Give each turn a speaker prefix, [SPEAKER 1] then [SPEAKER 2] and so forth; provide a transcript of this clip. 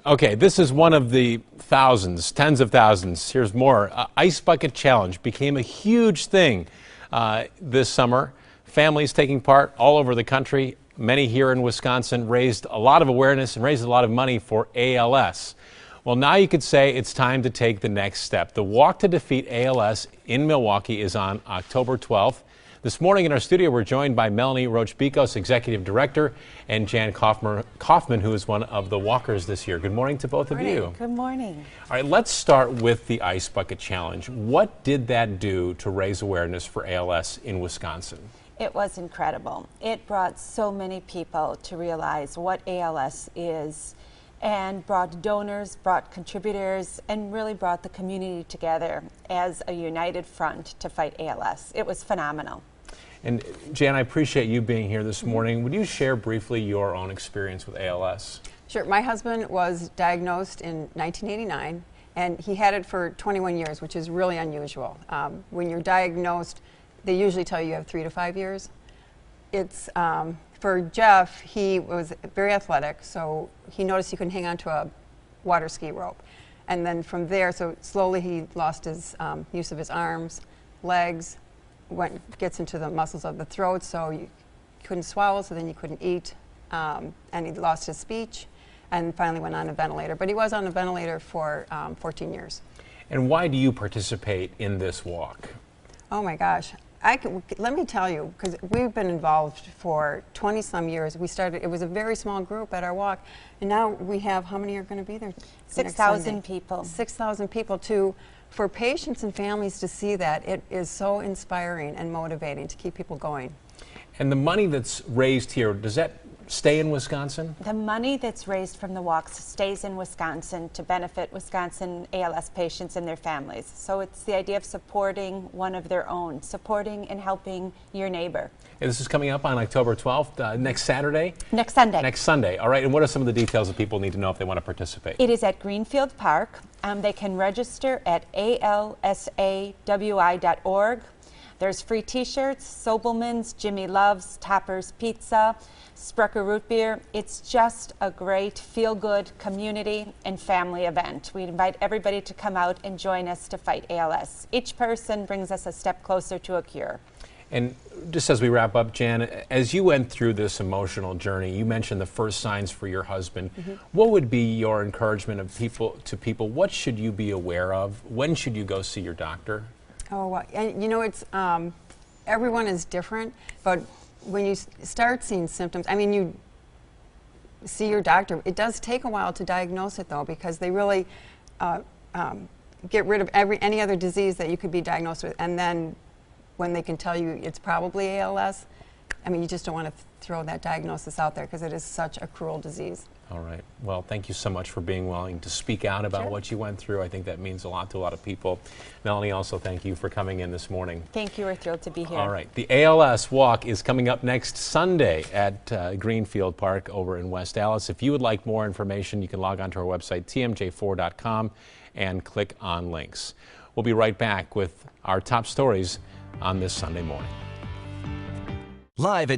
[SPEAKER 1] Okay, this is one of the thousands, tens of thousands. Here's more. Ice Bucket Challenge became a huge thing this summer. Families taking part all over the country. Many here in Wisconsin raised a lot of awareness and raised a lot of money for ALS. Well, now you could say it's time to take the next step. The Walk to Defeat ALS in Milwaukee is on October 12th. This morning in our studio, we're joined by Melanie Roach-Bicos, Executive Director, and Jan Kaufman, who is one of the walkers this year. Good morning to both of you.
[SPEAKER 2] Good morning.
[SPEAKER 1] All right, let's start with the Ice Bucket Challenge. What did that do to raise awareness for ALS in Wisconsin?
[SPEAKER 2] It was incredible. It brought so many people to realize what ALS is, and brought donors, brought contributors, and really brought the community together as a united front to fight ALS. It was phenomenal.
[SPEAKER 1] And Jan, I appreciate you being here this morning. Would you share briefly your own experience with ALS?
[SPEAKER 3] Sure. My husband was diagnosed in 1989, and he had it for 21 years, which is really unusual. When you're diagnosed, they usually tell you have 3 to 5 years. It's for Jeff, he was very athletic, so he noticed he couldn't hang on to a water ski rope. And then from there, so slowly he lost his use of his arms, legs, gets into the muscles of the throat, so you couldn't swallow, so then you couldn't eat, and he lost his speech, and finally went on a ventilator. But he was on a ventilator for 14 years. And
[SPEAKER 1] why do you participate in this walk?
[SPEAKER 3] Oh my gosh. Let me tell you, because we've been involved for 20-some years. We started, it was a very small group at our walk, and now we have, how many are going to be there?
[SPEAKER 2] 6,000 people.
[SPEAKER 3] 6,000 people. For patients and families to see that, it is so inspiring and motivating to keep people going.
[SPEAKER 1] And the money that's raised here, does that stay in Wisconsin?
[SPEAKER 2] The money that's raised from the walks stays in Wisconsin to benefit Wisconsin ALS patients and their families. So it's the idea of supporting one of their own, supporting and helping your neighbor.
[SPEAKER 1] And this is coming up on October 12th, next Saturday?
[SPEAKER 2] Next Sunday.
[SPEAKER 1] Next Sunday. All right, and what are some of the details that people need to know if they want to participate?
[SPEAKER 2] It is at Greenfield Park. They can register at alsawi.org. There's free t-shirts, Sobelman's, Jimmy Love's, Topper's Pizza, Sprecher Root Beer. It's just a great feel-good community and family event. We invite everybody to come out and join us to fight ALS. Each person brings us a step closer to a cure.
[SPEAKER 1] And just as we wrap up, Jan, as you went through this emotional journey, you mentioned the first signs for your husband. What would be your encouragement to people? What should you be aware of? When should you go see your doctor?
[SPEAKER 3] Oh, and you know, it's everyone is different, but when you start seeing symptoms, I mean, you see your doctor. It does take a while to diagnose it, though, because they really get rid of any other disease that you could be diagnosed with, and then when they can tell you it's probably ALS, I mean, you just don't want to throw that diagnosis out there because it is such a cruel disease.
[SPEAKER 1] All right. Well, thank you so much for being willing to speak out about what you went through. I think that means a lot to a lot of people. Melanie, also thank you for coming in this morning.
[SPEAKER 2] Thank you. We're thrilled to be here.
[SPEAKER 1] All right. The ALS Walk is coming up next Sunday at Greenfield Park over in West Allis. If you would like more information, you can log on to our website, tmj4.com, and click on links. We'll be right back with our top stories on this Sunday morning.
[SPEAKER 4] Live at